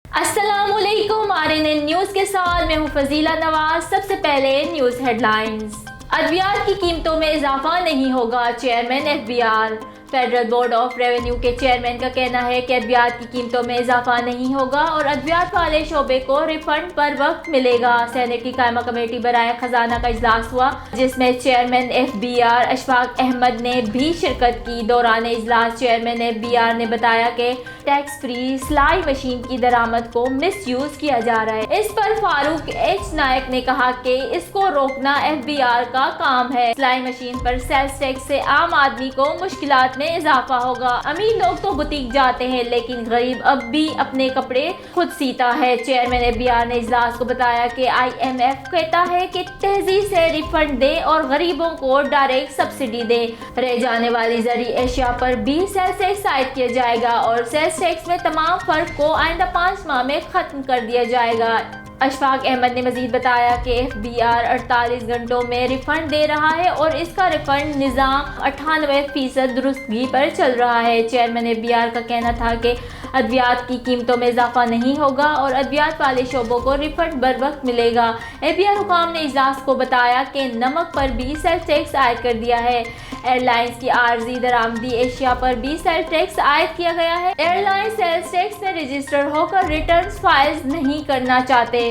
अस्सलाम वालेकुम RNN news के साथ मैं हूं फजीला नवाज। सबसे पहले न्यूज़ हेडलाइंस। अद्वियात की कीमतों में इजाफा नहीं होगा, chairman FBR। Federal board of revenue के चेयरमैन का कहना है कि अद्वियात की कीमतों में इजाफा नहीं होगा और अद्वियात वाले शोबे को रिफंड पर वक्त मिलेगा। सेनेट की कायमा कमेटी बराए खजाना का इजलास हुआ, जिसमें चेयरमैन FBR अशफाक अहमद ने भी शिरकत की। दौरान इजलास चेयरमैन FBR ने बताया कि टैक्स फ्री सिलाई मशीन की दरामद को मिस यूज किया जा रहा है। इस पर फारूक H नायक ने कहा कि इसको रोकना FBR का काम है। सिलाई मशीन पर सेल्स टैक्स से आम आदमी को मुश्किलात में इजाफा होगा। अमीर लोग तो बुटीक जाते हैं, लेकिन गरीब अब भी अपने कपड़े खुद सीता है। चेयरमैन FBR ने इजलास को बताया कि IMF कहता है कि तेजी से रिफंड दे और गरीबों को डायरेक्ट सब्सिडी दे। रह जाने वाली जरी एशिया पर भी सेल्स टैक्स आयद किया जाएगा और सेल्स टैक्स में तमाम फर्क को आइंदा 5 माह में खत्म कर दिया जाएगा। अशफाक अहमद ने मजीद बताया कि FBR 48 घंटों में रिफंड दे रहा है और इसका रिफंड निज़ाम 98% दुरुस्तगी पर चल रहा है। चेयरमैन FBR का कहना था कि अद्वियात की कीमतों में इजाफा नहीं होगा और अद्वियात वाले शोबों को रिफंड बर वक्त मिलेगा। FBR हुकाम ने इजलास को बताया कि नमक पर भी सेल्स टैक्स आयद कर दिया है। एयरलाइंस की आर्जी दरामदी एशिया पर भी सेल्स टैक्स आयद किया गया है। एयरलाइन सेल्स टैक्स में रजिस्टर होकर रिटर्न फाइल नहीं करना चाहते।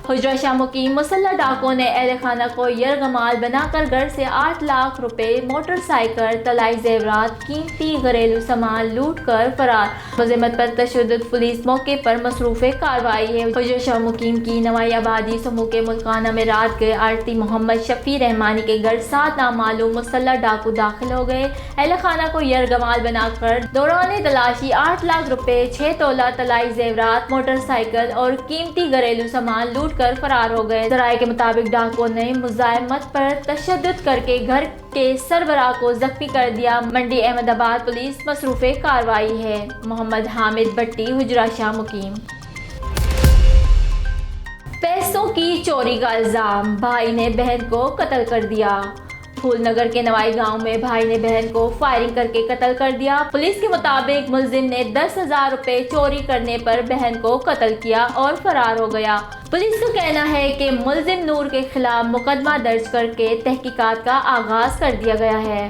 हुजरा शाह मुकीम मुसल्लह डाकुओं ने अहल खाना को यरगमाल बनाकर घर से 8 लाख रुपए, मोटरसाइकिल, तलाई जेवरात, कीमती घरेलू सामान लूट कर फरार। मुज़म्मत पर तशद्दुद, पुलिस मौके पर मसरूफ़ कार्रवाई है। हुजरा शाह मुकीम की नवाई आबादी समूह के मुल्काना में रात गए आरती मोहम्मद शफी रहमानी के घर 7 नामालूम मुसल्लह डाकू दाखिल हो गए। अहल खाना को यरगमाल बनाकर दौरान तलाशी 8 लाख रुपए, 6 तोला तलाई जेवरात, मोटरसाइकिल और कीमती घरेलू सामान लूट कर फरार हो गए। ज़राए के मुताबिक डाकुओं ने मुज़ाहमत पर तशद्दुद करके घर के सरबराह को जख्मी कर दिया। मंडी अहमदाबाद पुलिस मसरूफ़े कार्रवाई है। मोहम्मद हामिद भट्टी, हुजरा शाह मुकीम। पैसों की चोरी का इल्जाम, भाई ने बहन को कत्ल कर दिया। फूलनगर के नवाई गांव में भाई ने बहन को फायरिंग करके कत्ल कर दिया। पुलिस के मुताबिक मुलजिम ने 10,000 रुपए चोरी करने पर बहन को कत्ल किया और फरार हो गया। पुलिस का कहना है कि मुलजिम नूर के खिलाफ मुकदमा दर्ज करके तहकीकात का आगाज कर दिया गया है।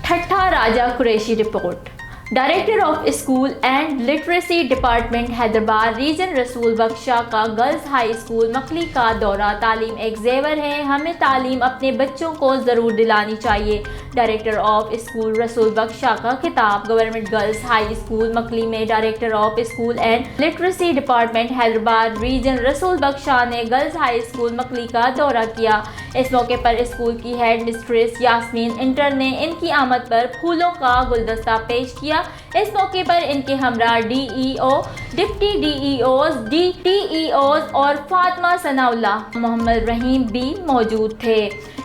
Thatta Raja Qureshi report. Director of school and literacy department Hyderabad region Rasool Bakhsh Shah का गर्ल्स हाई स्कूल मकली का दौरा। तालीम एक जेवर है, हमें तालीम अपने बच्चों को ज़रूर दिलानी चाहिए। डायरेक्टर ऑफ स्कूल रसूल बख्श शाह का खिताब। Government girls high school Makli में director of school and literacy department Hyderabad region Rasool Bakhsh Shah ने गर्ल्स हाई स्कूल मकली का दौरा किया। इस मौके पर स्कूल की हेड मिस्ट्रेस यास्मीन इंटर ने इनकी आमद पर फूलों का गुलदस्ता पेश किया। इस मौके पर इनके हमरा DEO, डिप्टी DEOs, DTEOs और फातिमा सनाउल्लाह मोहम्मद रहीम भी मौजूद थे।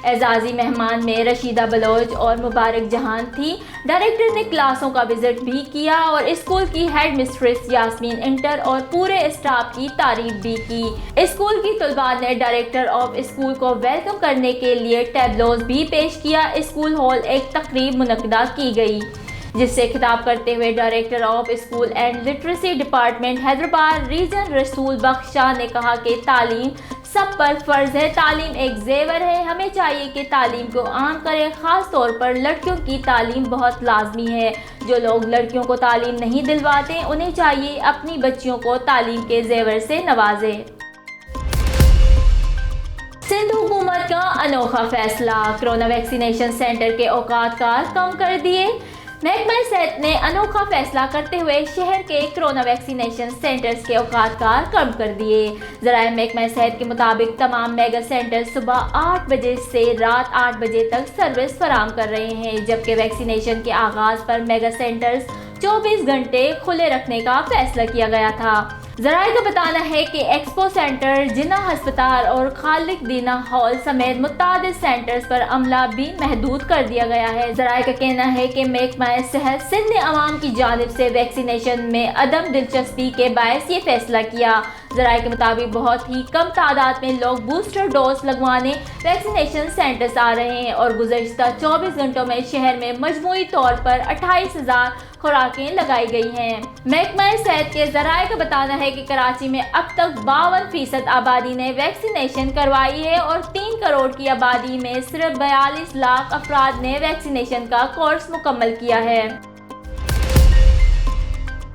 एजाजी मेहमान में रशीदा बलोच और मुबारक जहान थी। डायरेक्टर ने क्लासों का विजिट भी किया और स्कूल की हेड मिस्ट्रेस यास्मीन इंटर और पूरे स्टाफ की तारीफ भी की। स्कूल की तलबा ने डायरेक्टर ऑफ स्कूल को वेलकम करने के लिए टैबलोज भी पेश किया। स्कूल हॉल एक तकरीब मुनक्किदा की गई, जिससे खिताब करते हुए director of school and literacy department Hyderabad region Rasool Bakhsh Shah ने कहा कि तालीम सब पर फर्ज है। तालीम एक जेवर है, हमें चाहिए कि तालीम को आम करें। ख़ास तौर पर लड़कियों की तालीम बहुत लाजमी है। जो लोग लड़कियों को तालीम नहीं दिलवाते, उन्हें चाहिए अपनी बच्चियों को तालीम के जेवर से नवाजें। सिंध हुकूमत का अनोखा फैसला, कोरोना वैक्सीनेशन सेंटर के औकात कम कर दिए। महकमा सेहत ने अनोखा फैसला करते हुए शहर के कोरोना वैक्सीनेशन सेंटर्स के औकात कम कर दिए। ज़राए महकमा सेहत के मुताबिक तमाम मेगा सेंटर सुबह 8 बजे से रात 8 बजे तक सर्विस फराम कर रहे हैं, जबकि वैक्सीनेशन के आगाज़ पर मेगा सेंटर्स 24 घंटे खुले रखने का फैसला किया गया था। ज़राए का बताना है कि एक्सपो सेंटर, जिन्ना अस्पताल और खालिक दीना हॉल समेत मुतादिद सेंटर्स पर अमला भी महदूद कर दिया गया है। ज़राए का कहना है कि महकमा सेहत सिंध ने अवाम की जानिब से वैक्सीनेशन में अदम दिलचस्पी के बायस ये फैसला किया। ذرائع کے مطابق بہت ہی کم تعداد میں لوگ بوسٹر ڈوز لگوانے ویکسینیشن سینٹرز آ رہے ہیں اور گزشتہ 24 گھنٹوں میں شہر میں مجموعی طور پر 28,000 خوراکیں لگائی گئی ہیں۔ محکمہ صحت کے ذرائع کا بتانا ہے کہ کراچی میں اب تک 52% آبادی نے ویکسینیشن کروائی ہے اور 3 کروڑ کی آبادی میں صرف 42 لاکھ افراد نے ویکسینیشن کا کورس مکمل کیا ہے۔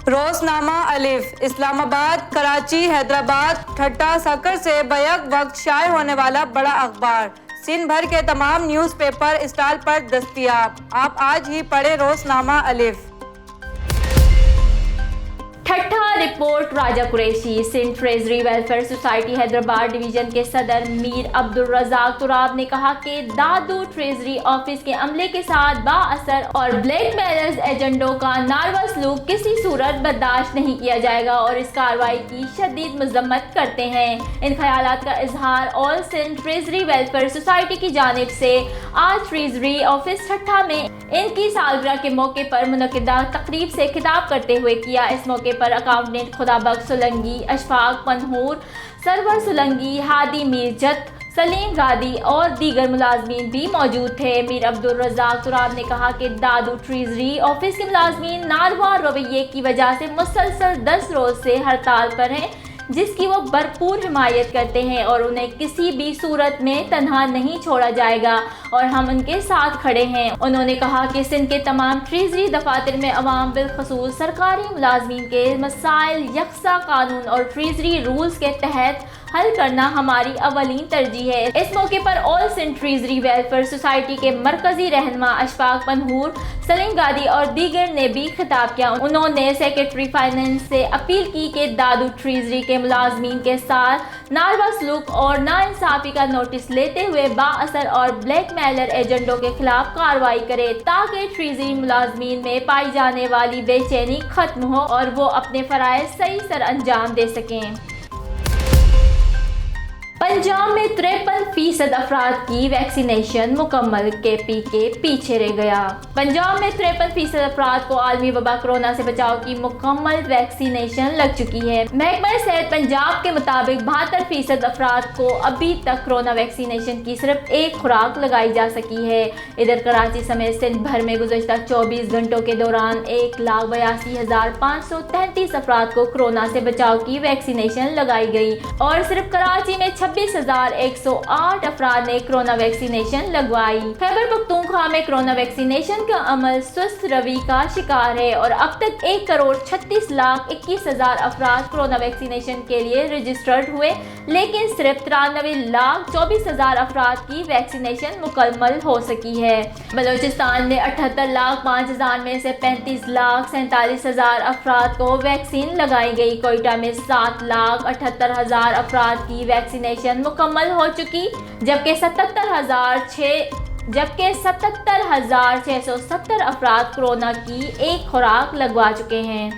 روزنامہ الف اسلام آباد، کراچی، حیدرآباد، ٹھٹہ، سکر سے بیک وقت شائع ہونے والا بڑا اخبار سندھ بھر کے تمام نیوز پیپر اسٹال پر دستیاب۔ آپ آج ہی پڑھیں روزنامہ الف۔ Thatta report Raja Qureshi. Sindh treasury welfare society Hyderabad division کے صدر میر عبدالرزاق تراب نے کہا کہ دادو ٹریزری آفس کے عملے کے ساتھ با اثر اور بلیک میلرز ایجنٹوں کا ناروا سلوک کسی صورت برداشت نہیں کیا جائے گا اور اس کارروائی کی شدید مذمت کرتے ہیں۔ ان خیالات کا اظہار آل سندھ ٹریزری ویلفیئر سوسائٹی کی جانب سے آج ٹریزری آفس ٹھٹہ میں ان کی سالگرہ کے موقع پر منعقدہ تقریب سے خطاب کرتے ہوئے کیا۔ اس موقع پر اکاؤنٹنٹ خدا بخش سولنگی، اشفاق پنہور، سرور سولنگی، ہادی میرجت، سلیم گادی اور دیگر ملازمین بھی موجود تھے۔ میر عبدالرزاق تراب نے کہا کہ دادو ٹریزری آفس کے ملازمین ناروا رویے کی وجہ سے مسلسل 10 روز سے ہڑتال پر ہیں، جس کی وہ بھرپور حمایت کرتے ہیں اور انہیں کسی بھی صورت میں تنہا نہیں چھوڑا جائے گا اور ہم ان کے ساتھ کھڑے ہیں۔ انہوں نے کہا کہ سندھ کے تمام ٹریزری دفاتر میں عوام بالخصوص سرکاری ملازمین کے مسائل یکساں قانون اور ٹریزری رولز کے تحت حل کرنا ہماری اولین ترجیح ہے۔ اس موقع پر آل سندھ ٹریزری ویلفیئر سوسائٹی کے مرکزی رہنما اشفاق پنہور، سلیم گادی اور دیگر نے بھی خطاب کیا۔ انہوں نے سیکرٹری فائنانس سے اپیل کی کہ دادو ٹریزری کے ملازمین کے ساتھ ناروا سلوک اور ناانصافی کا نوٹس لیتے ہوئے با اثر اور بلیک میلر ایجنٹوں کے خلاف کارروائی کرے تاکہ ٹریزری ملازمین میں پائی جانے والی بے چینی ختم ہو اور وہ اپنے فرائض صحیح سر انجام دے سکیں۔ پنجاب میں 53% افراد کی ویکسینیشن مکمل، کے پی کے پیچھے رہ گیا۔ پنجاب میں 53% افراد کو عالمی وبا کورونا سے بچاؤ کی مکمل ویکسینیشن لگ چکی ہے۔ محکمہ صحت پنجاب کے مطابق 72% افراد کو ابھی تک کورونا ویکسینیشن کی صرف ایک خوراک لگائی جا سکی ہے۔ ادھر کراچی سمیت سندھ بھر میں گزشتہ 24 گھنٹوں کے دوران 1,82,533 افراد کو کورونا سے بچاؤ کی ویکسینیشن لگائی گئی اور صرف کراچی میں 26,108 افراد نے کورونا ویکسینیشن لگوائی۔ خیبر پختونخوا میں کورونا ویکسینیشن کا عمل سست روی کا شکار ہے اور اب تک 1,36,21,000 افراد کورونا ویکسینیشن کے لیے رجسٹرڈ ہوئے، لیکن صرف 93,24,000 افراد کی ویکسینیشن مکمل ہو سکی ہے۔ بلوچستان میں 78,05,000 میں سے 35,47,000 افراد کو ویکسین لگائی گئی۔ کوئٹہ میں 7,78,000 افراد کی ویکسینیشن مکمل ہو چکی، جبکہ 77,670 افراد کورونا کی ایک خوراک لگوا چکے ہیں۔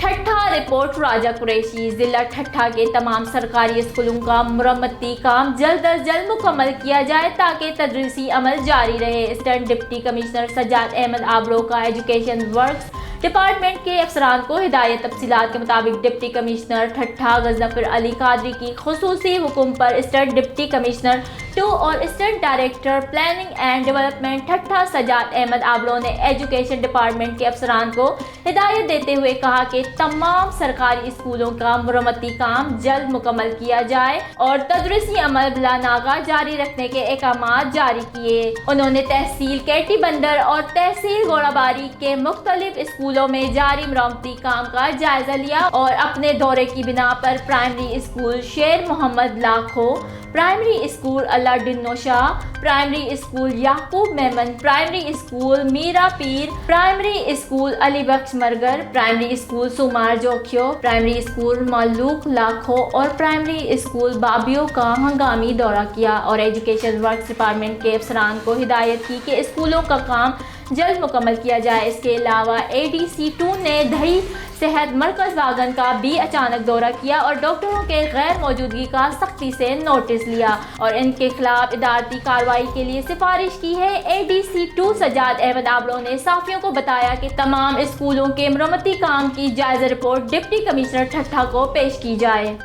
ٹھٹہ رپورٹ راجہ قریشی۔ ضلع ٹھٹہ کے تمام سرکاری اسکولوں کا مرمتی کام جلد از جلد مکمل کیا جائے تاکہ تدریسی عمل جاری رہے۔ Assistant deputy commissioner Sajjad Ahmed Abro کا ایجوکیشن ورکس ڈپارٹمنٹ کے افسران کو ہدایت۔ تفصیلات کے مطابق ڈپٹی کمشنر ٹھٹہ غضنفر علی قادری کی خصوصی حکم پر اسسٹنٹ ڈپٹی کمشنر 2 اور assistant director planning and development Thatta Sajjad Ahmed Abro نے ایجوکیشن ڈپارٹمنٹ کے افسران کو ہدایت دیتے ہوئے کہا کہ تمام سرکاری اسکولوں کا مرمتی کام جلد مکمل کیا جائے اور تدریسی عمل بلا ناغہ جاری رکھنے کے احکامات جاری کیے۔ انہوں نے تحصیل کیٹی بندر اور تحصیل گوڑاباری کے مختلف اسکولوں میں جاری مرمتی کام کا جائزہ لیا اور اپنے دورے کی بنا پر پرائمری اسکول شیر محمد لاکھو، پرائمری اسکول اللہ ڈنو شاہ، پرائمری اسکول یعقوب میمن، پرائمری اسکول میرا پیر، پرائمری اسکول علی بخش مرگر، پرائمری اسکول سمار جوکھیو، پرائمری اسکول ملوک لاکھو اور پرائمری اسکول بابیو کا ہنگامی دورہ کیا اور ایجوکیشن ورکس ڈپارٹمنٹ کے افسران کو ہدایت کی کہ اسکولوں کا کام جلد مکمل کیا جائے۔ اس کے علاوہ ADC2 نے دہی सेहत मरकज वागन का भी अचानक दौरा किया और डॉक्टरों के गैर मौजूदगी का सख्ती से नोटिस लिया और इनके खिलाफ इदारती कार्रवाई के लिए सिफारिश की है। ADC 2 सजाद अहमद आबलो ने साफियों को बताया कि तमाम स्कूलों के मरम्मती काम की जायजा रिपोर्ट डिप्टी कमिश्नर ठट्ठा को पेश की जाए।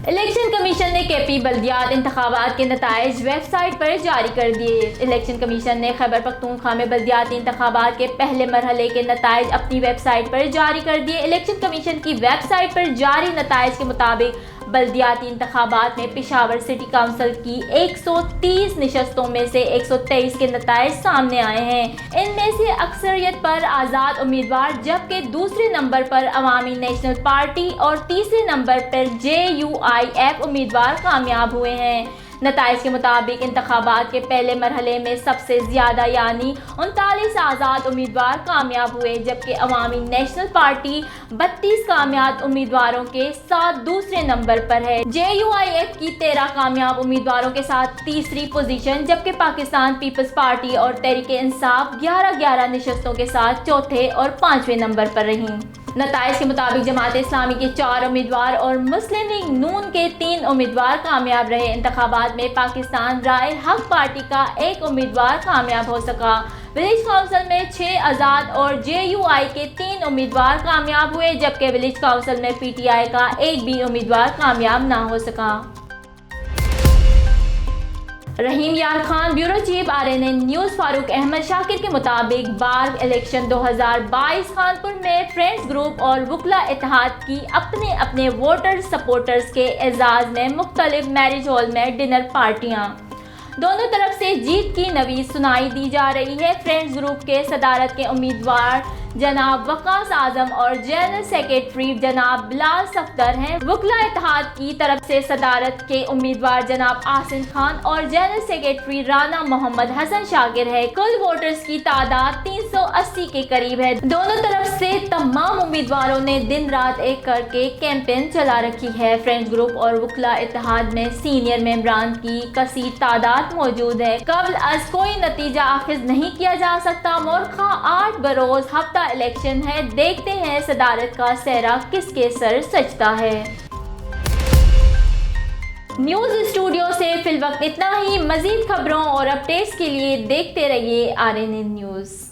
इलेक्शन कमीशन ने KP बल्दियात इंतखाबात के नताइज वेबसाइट पर जारी कर दिए। इलेक्शन कमीशन ने खैबर पख्तूनख्वा में बल्दियाती इंतखाबात के पहले मरहले के नताइज अपनी वेबसाइट पर जारी कर दिए। इलेक्शन कमीशन की वेबसाइट पर जारी नताइज के मुताबिक बल्दियाती इंतखाबात में पेशावर सिटी काउंसिल की 130 नशस्तों में से 123 के नताइज सामने आए हैं। इनमें से अक्सरियत पर आज़ाद उम्मीदवार, जबकि दूसरे नंबर पर अवामी नेशनल पार्टी और तीसरे नंबर पर JUIF उम्मीदवार कामयाब हुए हैं। नताइज के मुताबिक इंतखाबात के पहले मरहले में सबसे ज़्यादा यानी 39 आज़ाद उम्मीदवार कामयाब हुए, जबकि अवामी नेशनल पार्टी 32 कामयाब उम्मीदवारों के साथ दूसरे नंबर पर है। JUIF की 13 कामयाब उम्मीदवारों के साथ तीसरी पोजीशन, जबकि पाकिस्तान पीपल्स पार्टी और तहरीक इंसाफ 11-11 नशस्तों के साथ चौथे और पांचवें नंबर पर रहीं। नताइज के मुताबिक जमात इस्लामी के 4 उम्मीदवार और मुस्लिम लीग नून के 3 उम्मीदवार कामयाब रहे। इंतखाबात में पाकिस्तान राय हक पार्टी का 1 उम्मीदवार कामयाब हो सका। विलेज काउंसिल में 6 आज़ाद और JUI के 3 उम्मीदवार कामयाब हुए, जबकि विलेज काउंसिल में PTI का 1 भी उम्मीदवार कामयाब ना हो सका। Rahim Yar Khan, bureau chief RNN news. Farooq Ahmed Shakir के मुताबिक बार इलेक्शन 2022 खानपुर में फ्रेंड्स ग्रुप और वकला इत्तेहाद की अपने अपने वोटर सपोर्टर्स के एजाज़ में मुख्तलिफ मैरिज हॉल में डिनर पार्टियाँ। दोनों तरफ से जीत की नवीद सुनाई दी जा रही है। फ्रेंड्स ग्रुप के सदारत के उम्मीदवार जनाब वकास आजम और जनरल सेक्रेटरी जनाब बिलाल सफदर हैं। वकला इत्तेहाद की तरफ से सदारत के उम्मीदवार जनाब आसिन खान और जनरल सेक्रेटरी राना मोहम्मद हसन शाकिर है। कुल वोटर्स की तादाद 380 के करीब है। दोनों तरफ से तमाम उम्मीदवारों ने दिन रात एक करके कैंपेन चला रखी है। फ्रेंड्स ग्रुप और वकला इत्तेहाद में सीनियर मेंबरान की कसीर तादाद मौजूद है। कबल अज कोई नतीजा आखिज नहीं किया जा सकता। मोरखा 8 बरोज हफ्ता इलेक्शन है। देखते हैं सदारत का सेहरा किसके सर सजता है। न्यूज़ स्टूडियो से फिलवक्त इतना ही। मजीद खबरों और अपडेट्स के लिए देखते रहिए RNN न्यूज़।